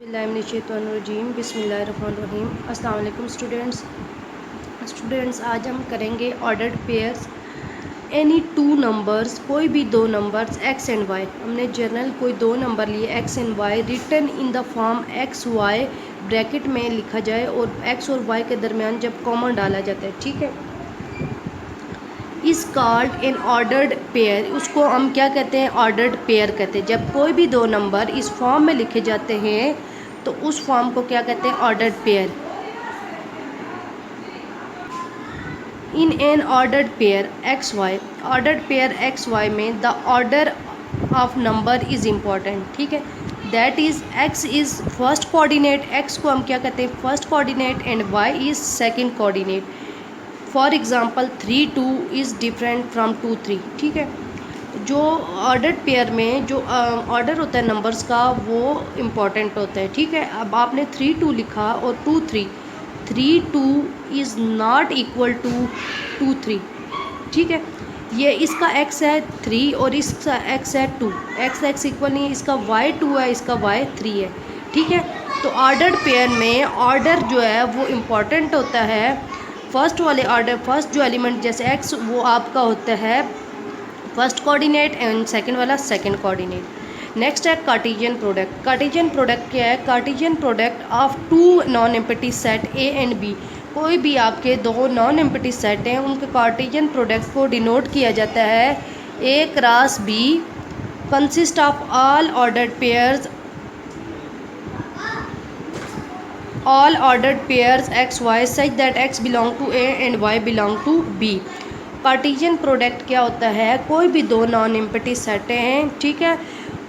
बिस्मिल्लाहिर्रहमानिर्रहीम बिस्मिल्लाहिर्रहमानिर्रहीम। अस्सलाम वालेकुम स्टूडेंट्स आज हम करेंगे ordered pairs. Any two numbers, कोई भी दो नंबर्स एक्स एंड वाई। हमने जनरल कोई दो नंबर लिए x and y, written in the form x y, bracket में लिखा जाए और एक्स और वाई के दरमियान जब कॉमा डाला जाता है, ठीक है, is called N ordered pair. उसको हम क्या कहते हैं? ऑर्डर्ड पेयर कहते हैं। जब कोई भी दो नंबर इस फॉर्म में लिखे जाते हैं तो उस फॉर्म को क्या कहते हैं? Ordered pair. In an ordered pair x y, ordered pair x y में the order of number is important, ठीक है। That is x is first coordinate, x को हम क्या कहते हैं? First coordinate, and y is second coordinate. For example 3 2 is different from 2 3, ठीक है। जो ऑर्डर्ड पेयर में जो ऑर्डर होता है नंबर्स का वो इम्पॉर्टेंट होता है, ठीक है। अब आपने 3 2 लिखा और 2 3, 3 2 इज़ नॉट इक्वल टू 2 3, ठीक है। ये इसका x है 3 और इसका x है 2, x इक्वल नहीं है, इसका y 2 है, इसका y 3 है, ठीक है। तो ऑर्डर्ड पेयर में ऑर्डर जो है वो इम्पॉर्टेंट होता है। फर्स्ट वाले ऑर्डर, फर्स्ट जो एलिमेंट जैसे x वो आपका होता है फर्स्ट कोऑर्डिनेट एंड सेकंड वाला सेकंड कोऑर्डिनेट। नेक्स्ट है कार्टेशियन प्रोडक्ट। कार्टेशियन प्रोडक्ट क्या है? Cartesian product of two non empty set A and B. कोई भी आपके दो नॉन एम्प्टी सेट हैं उनके कार्टेशियन प्रोडक्ट को डिनोट किया जाता है A cross B, consist of all ordered pairs, all ordered pairs x y such that x belong to a and y belong to b। Cartesian product क्या होता है? कोई भी दो नॉन एम्प्टी सेट हैं, ठीक है,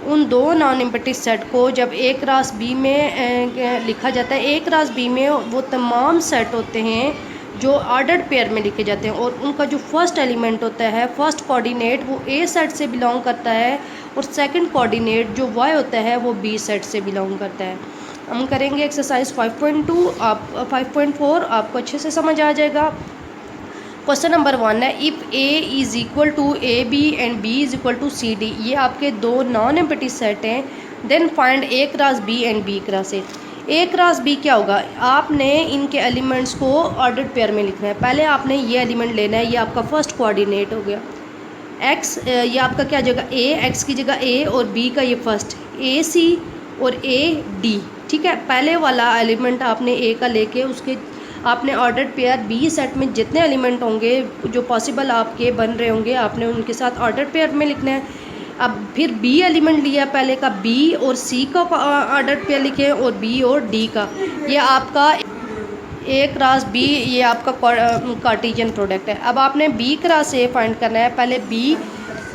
उन दो नॉन एम्प्टी सेट को जब ए क्रॉस बी में लिखा जाता है, ए क्रॉस बी में वो तमाम सेट होते हैं जो ऑर्डर्ड पेयर में लिखे जाते हैं और उनका जो फर्स्ट एलिमेंट होता है फर्स्ट कोऑर्डिनेट वो ए सेट से बिलोंग करता है और सेकंड कोऑर्डिनेट जो वाई होता है वो बी सेट से बिलोंग करता है। हम करेंगे एक्सरसाइज 5.2, आप 5.4 आपको अच्छे से समझ आ जाएगा। क्वेश्चन नंबर 1 है, if A is equal to a b and B is equal to c d. ये आपके दो नॉन एम्प्टी सेट हैं। Then find A cross B and B cross A. A cross B क्या होगा? आपने इनके elements को ऑर्डर्ड पेयर में लिखना है। पहले आपने ये एलिमेंट लेना है, ये आपका फर्स्ट कोऑर्डिनेट हो गया एक्स, ये आपका क्या जगह ए, एक्स की जगह ए और बी का ये फर्स्ट ए सी और ए डी, ठीक है। पहले वाला एलिमेंट आपने ए का लेके उसके आपने ऑर्डर्ड पेयर बी सेट में जितने एलिमेंट होंगे जो पॉसिबल आपके बन रहे होंगे आपने उनके साथ ऑर्डर्ड पेयर में लिखना है। अब फिर बी एलिमेंट लिया पहले का, बी और सी का ऑर्डर्ड पेयर लिखे और बी और डी का। ये आपका ए क्रॉस बी, ये आपका कार्टेशियन प्रोडक्ट है। अब आपने बी क्रॉस ए फाइंड करना है। पहले बी,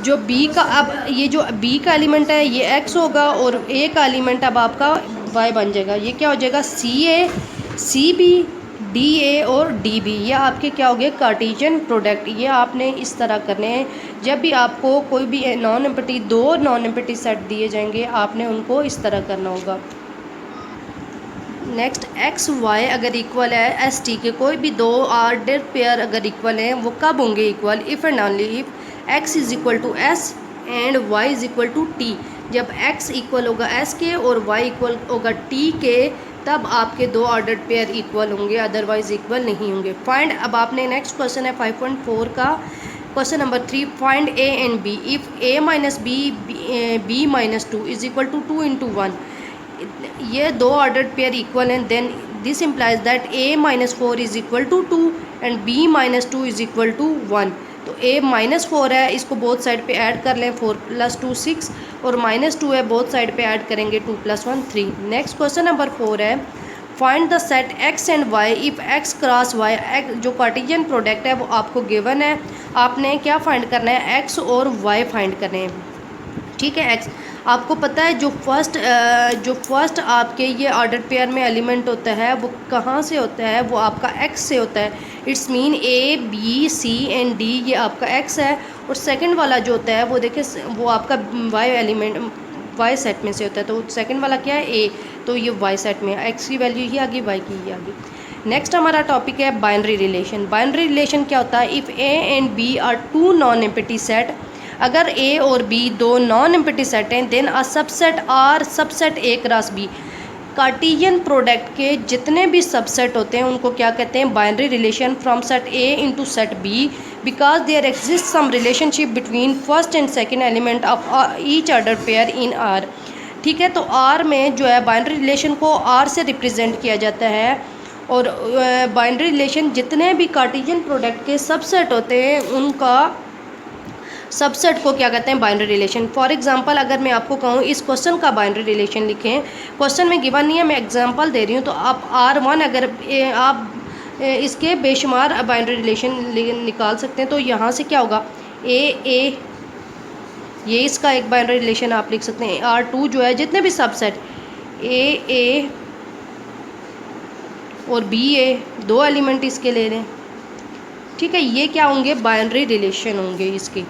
जो बी का, अब ये जो बी का एलिमेंट है ये एक्स होगा और ए का एलिमेंट अब आपका वाई बन जाएगा। ये क्या हो जाएगा? सी ए, सी बी, डी ए और डी बी। ये आपके क्या हो गए? Cartesian product. ये आपने इस तरह करने हैं। जब भी आपको कोई भी नॉन एम्प्टी, दो नॉन एम्प्टी सेट दिए जाएंगे आपने उनको इस तरह करना होगा। नेक्स्ट, एक्स वाई अगर इक्वल है एस टी के, कोई भी दो ऑर्डर्ड पेयर अगर इक्वल हैं वो कब होंगे equal? If and only if x is equal to s and y is equal to t. जब एक्स इक्वल होगा एस के और वाई इक्वल होगा टी के तब आपके दो ऑर्डर्ड पेयर इक्वल होंगे, अदरवाइज इक्वल नहीं होंगे। फाइंड, अब आपने नेक्स्ट क्वेश्चन है 5.4 का question number 3, find a and b. If a minus b, b minus 2 is equal to 2 into 1। ये दो ऑर्डर्ड पेयर इक्वल हैं, then this implies that a minus 4 is equal to 2 and b minus 2 is equal to 1। तो a minus 4 है, इसको both side पे add कर लें, 4 + 2 6 और माइनस 2 है, बोथ साइड पे ऐड करेंगे 2 + 1 3। नेक्स्ट क्वेश्चन नंबर 4 है, find the set x and y if x cross y। जो कार्टेशियन प्रोडक्ट है वो आपको गिवन है, आपने क्या फाइंड करना है? x और y फाइंड करने हैं, ठीक है। x आपको पता है जो फर्स्ट आपके ये ऑर्डर पेयर में एलिमेंट होता है वो कहाँ से होता है? वो आपका x से होता है। It's mean a b c and d, ये आपका x है और सेकंड वाला जो होता है वो देखिए वो आपका y एलिमेंट y सेट में से होता है। तो सेकंड वाला क्या है? a, तो ये y सेट में x की वैल्यू ही आ गई, y की ही आ गई। नेक्स्ट हमारा टॉपिक है बाइनरी रिलेशन। बाइनरी रिलेशन क्या होता है? If A and B are two non empty set, अगर ए और बी दो नॉन एम्प्टी सेट हैं, then a subset R subset A cross B. Cartesian product के जितने भी सबसेट होते हैं उनको क्या कहते हैं, binary relation from set A into set B, because there exist some relationship between first and second element of each order pair in R. ठीक है, तो आर में जो है बाइनरी रिलेशन को आर से रिप्रेजेंट किया जाता है, और बाइनरी रिलेशन जितने भी कार्टेशियन प्रोडक्ट के सबसेट होते हैं उनका सबसेट को क्या कहते हैं, बाइनरी रिलेशन। फॉर एग्जांपल अगर मैं आपको कहूँ इस क्वेश्चन का बाइनरी रिलेशन लिखें, क्वेश्चन में गिवन नहीं है, मैं एग्जांपल दे रही हूँ, तो आप R1 अगर आप इसके बेशुमार बाइनरी रिलेशन निकाल सकते हैं। तो यहाँ से क्या होगा, ए ये इसका एक बाइनरी रिलेशन आप लिख सकते हैं। R2 जो है जितने भी सबसेट ए और BA, दो एलिमेंट इसके ले लें। ठीक है, ये क्या होंगे, बाइनरी रिलेशन होंगे इसके।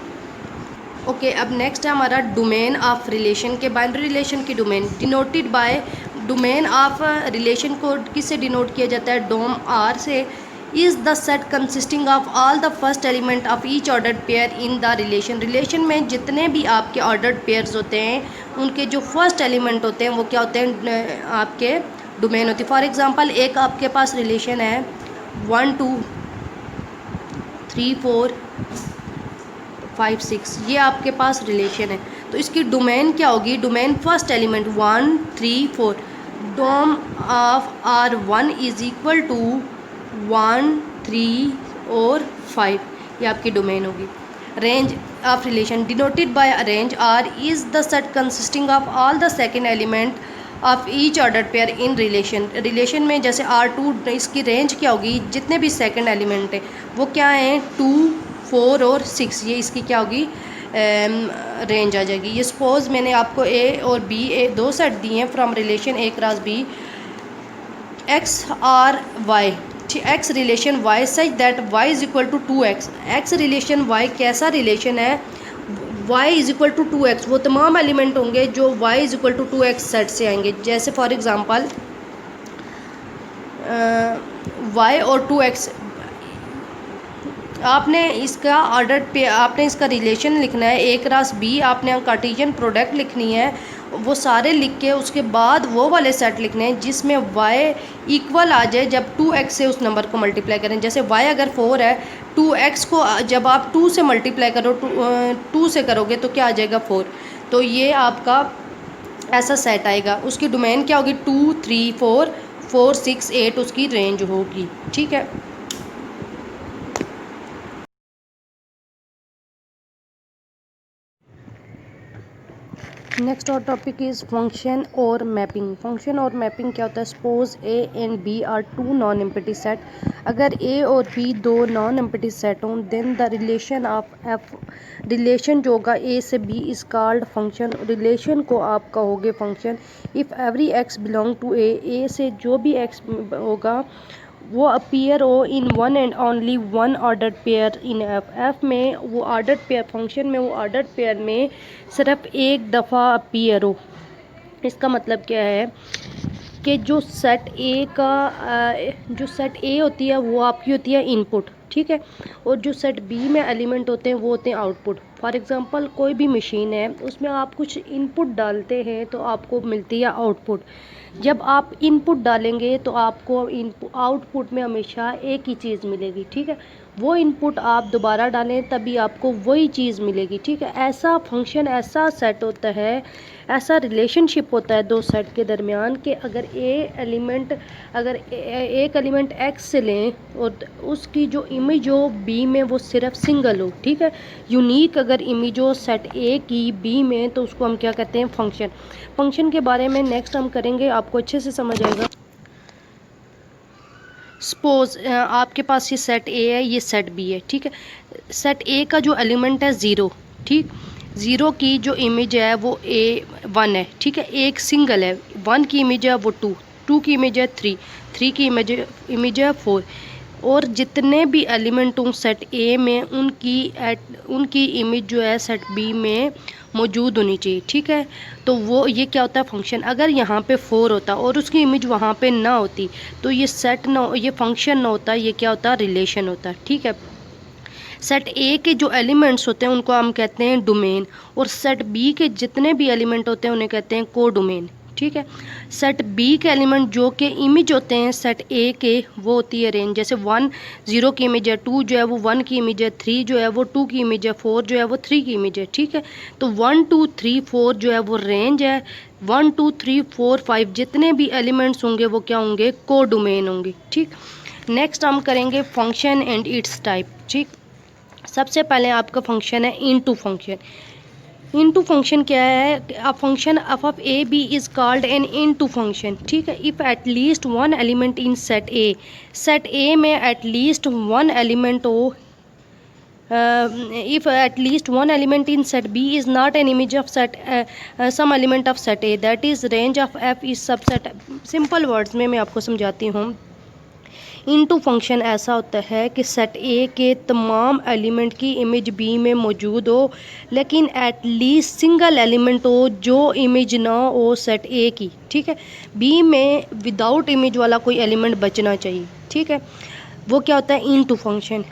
ओके, अब नेक्स्ट है हमारा डोमेन ऑफ रिलेशन के। बाइनरी रिलेशन की domain denoted by, domain of relation को किससे डिनोट किया जाता है, डोम आर से। Is the set consisting of all the first element of each ordered pair in the relation. Relation में जितने भी आपके ऑर्डर्ड पेयर्स होते हैं उनके जो फर्स्ट एलिमेंट होते हैं वो क्या होते हैं, आपके डोमेन होती है। फॉर एग्जांपल एक आपके पास रिलेशन है 1 2 3 4 5 6, ये आपके पास रिलेशन है, तो इसकी डोमेन क्या होगी, domain first element 1 3 4, dom of R1 is equal to 1 3 और 5, ये आपकी डोमेन होगी। Range of relation denoted by range R is the set consisting of all the second element of each order pair in relation. Relation में जैसे R2, इसकी range क्या होगी, जितने भी सेकेंड एलिमेंट है वो क्या हैं, 2 4 और 6, ये इसकी क्या होगी, रेंज आ जाएगी। ये सपोज मैंने आपको ए और बी, दो सेट दिए हैं from relation A cross B, x R y, x relation y such that y is equal to 2x। X relation y कैसा रिलेशन है, y is equal to 2x, वो तमाम एलिमेंट होंगे जो y is equal to 2x set से आएंगे। जैसे for example y और 2x, आपने इसका ऑर्डर पे, आपने इसका रिलेशन लिखना है ए क्रॉस बी, आपने कार्टेशियन प्रोडक्ट लिखनी है, वो सारे लिख के उसके बाद वो वाले सेट लिखने हैं जिसमें y इक्वल आ जाए जब 2x से उस नंबर को मल्टीप्लाई करें। जैसे y अगर 4 है, 2x को जब आप 2 से मल्टीप्लाई करो, 2 से करोगे तो क्या आ जाएगा, 4। तो ये आपका ऐसा सेट आएगा। उसकी डोमेन क्या होगी, 2 3 4 4 6 8 उसकी रेंज होगी। ठीक है, नेक्स्ट और टॉपिक इज़ फंक्शन और मैपिंग। फंक्शन और मैपिंग क्या होता है, suppose A and B are two non empty set. अगर ए और बी दो नॉन एम्प्टी सेट हों, then the relation of F, relation जो होगा ए से B is called function. Relation को आप कहोगे function if every x belong to A से जो भी एक्स होगा वो अपीयर हो in one and only one ordered pair in F में, वो ऑर्डर्ड पेयर फंक्शन में, वो ऑर्डर्ड पेयर में सिर्फ एक दफ़ा अपीयर हो। इसका मतलब क्या है कि जो सेट ए जो सेट ए होती है वो आपकी होती है इनपुट, ठीक है, और जो सेट बी में एलिमेंट होते हैं वो होते हैं आउटपुट। फॉर एग्जांपल कोई भी मशीन है, उसमें आप कुछ इनपुट डालते हैं तो आपको मिलती है आउटपुट। जब आप इनपुट डालेंगे तो आपको आउटपुट में हमेशा एक ही चीज़ मिलेगी, ठीक है, वो इनपुट आप दोबारा डालें तभी आपको वही चीज़ मिलेगी, ठीक है। ऐसा फंक्शन, ऐसा सेट होता है, ऐसा रिलेशनशिप होता है दो सेट के दरमियान कि अगर एक एलिमेंट एक्स से लें और उसकी जो इमेज हो बी में वो सिर्फ सिंगल हो, ठीक है, यूनिक अगर इमेज हो सेट ए की बी में, तो उसको हम क्या कहते हैं, फंक्शन। फंक्शन के बारे में नेक्स्ट हम करेंगे, आपको अच्छे से समझ आएगा। सपोज आपके पास ये सेट ए है, ये सेट बी है, ठीक है। सेट ए का जो एलिमेंट है 0, ठीक, 0 की जो इमेज है वो A1 है, ठीक है, एक सिंगल है। 1 की इमेज है वो 2 की इमेज है 3 की इमेज है 4, और जितने भी एलिमेंट हों सेट ए में उनकी इमेज जो है सेट बी में मौजूद होनी चाहिए, ठीक है। तो वो ये क्या होता है, फंक्शन। अगर यहाँ पे 4 होता और उसकी इमेज वहाँ पे ना होती तो ये सेट ना, ये फंक्शन ना होता, ये क्या होता, रिलेशन होता, ठीक है। सेट ए के जो एलिमेंट्स होते हैं उनको हम कहते हैं डोमेन, और सेट बी के जितने भी एलिमेंट होते हैं उन्हें कहते हैं को डोमेन, ठीक। ठीक है। सेट बी के एलिमेंट जो कि इमेज होते हैं सेट ए के, वो होती है रेंज। जैसे 1 0 की इमेज है, 2 जो है वो 1 की इमेज है, 3 जो है वो 2 की इमेज है, 4 जो है वो 3 की इमेज है, ठीक है। तो 1 2 3 4 जो है वो रेंज है। 1 2 3 4 5 जितने भी एलिमेंट्स होंगे वो क्या होंगे, को डोमेन होंगे, ठीक। नेक्स्ट हम करेंगे फंक्शन एंड इट्स टाइप, ठीक। सबसे पहले आपका फंक्शन है इनटू फंक्शन। इनटू फंक्शन क्या है, a function of A B is called an into function, ठीक है। If at least one element in set A, set A में एट लीस्ट वन एलिमेंट हो, if at least one element in set B is not an image of set some element of set A, that is range of F is subset। Simple words में मैं आपको समझाती हूँ। Into function ऐसा होता है कि सेट ए के तमाम एलिमेंट की इमेज बी में मौजूद हो, लेकिन एट लीस्ट सिंगल एलिमेंट हो जो इमेज ना हो सेट ए की, ठीक है। बी में विदाउट इमेज वाला कोई एलिमेंट बचना चाहिए, ठीक है। वो क्या होता है, इनटू फंक्शन।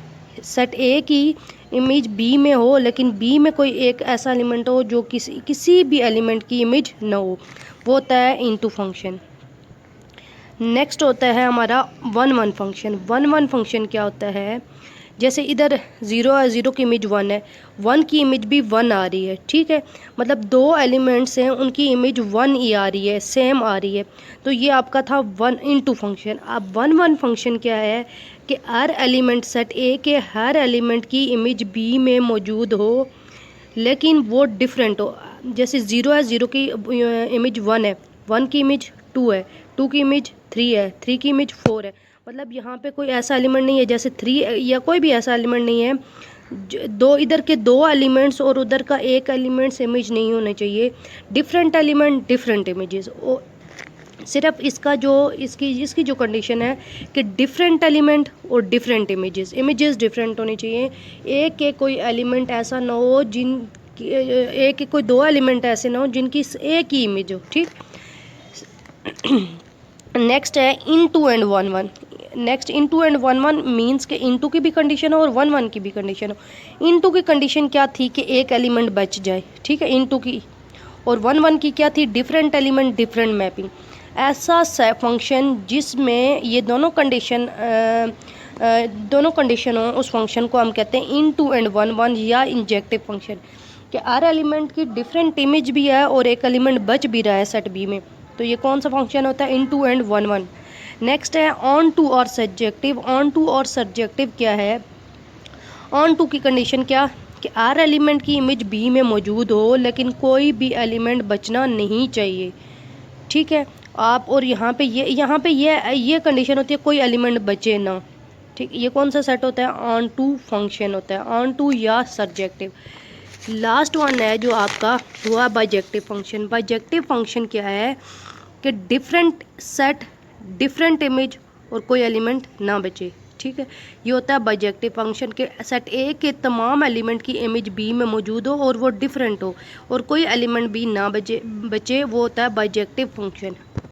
सेट ए की इमेज बी में हो, लेकिन बी में कोई एक ऐसा एलिमेंट हो जो किसी भी एलिमेंट की इमेज ना हो, वो होता है इनटू फंक्शन। नेक्स्ट होता है हमारा 1 1 फंक्शन। 1 1 फंक्शन क्या होता है, जैसे इधर 0 है, 0 की इमेज 1 है, 1 की इमेज भी 1 आ रही है, ठीक है। मतलब दो एलिमेंट्स हैं उनकी इमेज 1 ही आ रही है, सेम आ रही है, तो ये आपका था 1 इनटू फंक्शन। अब 1 1 फंक्शन क्या है कि हर एलिमेंट सेट ए के हर एलिमेंट की इमेज बी में मौजूद हो, लेकिन वो डिफरेंट हो। जैसे 0 है, 0 की इमेज 1 है, 1 की इमेज 2 है, 2 की इमेज 3 है, 3 की इमेज 4 है। मतलब यहाँ पे कोई ऐसा एलिमेंट नहीं है जैसे 3 या कोई भी ऐसा एलिमेंट नहीं है दो इधर के दो एलिमेंट्स और उधर का एक एलिमेंट्स इमेज नहीं होने चाहिए। Different element different images. सिर्फ इसका जो इसकी जो कंडीशन है कि डिफरेंट एलिमेंट और डिफरेंट इमेजेस डिफरेंट होनी चाहिए। एक के कोई एलिमेंट ऐसा ना हो एक के कोई दो एलिमेंट ऐसे ना हो जिनकी एक ही इमेज हो, ठीक। नेक्स्ट है into and 1 1। Next into and 1 1 means के इनटू की भी कंडीशन हो और 1 1 की भी कंडीशन हो। इनटू की कंडीशन क्या थी कि एक एलिमेंट बच जाए, ठीक है, इनटू की। और 1 1 की क्या थी, डिफरेंट एलिमेंट डिफरेंट मैपिंग। ऐसा फंक्शन जिसमें ये दोनों कंडीशन हो, उस फंक्शन को हम कहते हैं इनटू एंड 1 1 या इंजेक्टिव फंक्शन। कि हर एलिमेंट की डिफरेंट इमेज भी है और एक एलिमेंट बच भी रहा है सेट बी में, तो ये कौन सा फंक्शन होता है, इनटू एंड 1 1। नेक्स्ट है ऑन टू और सब्जेक्टिव। ऑन टू और सब्जेक्टिव क्या है, ऑन टू की कंडीशन क्या कि हर एलिमेंट की इमेज बी में मौजूद हो, लेकिन कोई भी एलिमेंट बचना नहीं चाहिए, ठीक है। आप और यहाँ पे ये कंडीशन होती है कोई एलिमेंट बचे ना, ठीक। ये कौन सा सेट होता है, ऑन टू फंक्शन होता है, ऑन टू या सब्जेक्टिव। लास्ट वन है जो आपका हुआ बाइजेक्टिव फंक्शन। बाइजेक्टिव फंक्शन क्या है कि डिफरेंट सेट डिफरेंट इमेज और कोई एलिमेंट ना बचे, ठीक है। ये होता है बाइजेक्टिव फंक्शन के सेट ए के तमाम एलिमेंट की इमेज बी में मौजूद हो और वो डिफरेंट हो और कोई एलिमेंट भी ना बचे, वो होता है बाइजेक्टिव फंक्शन।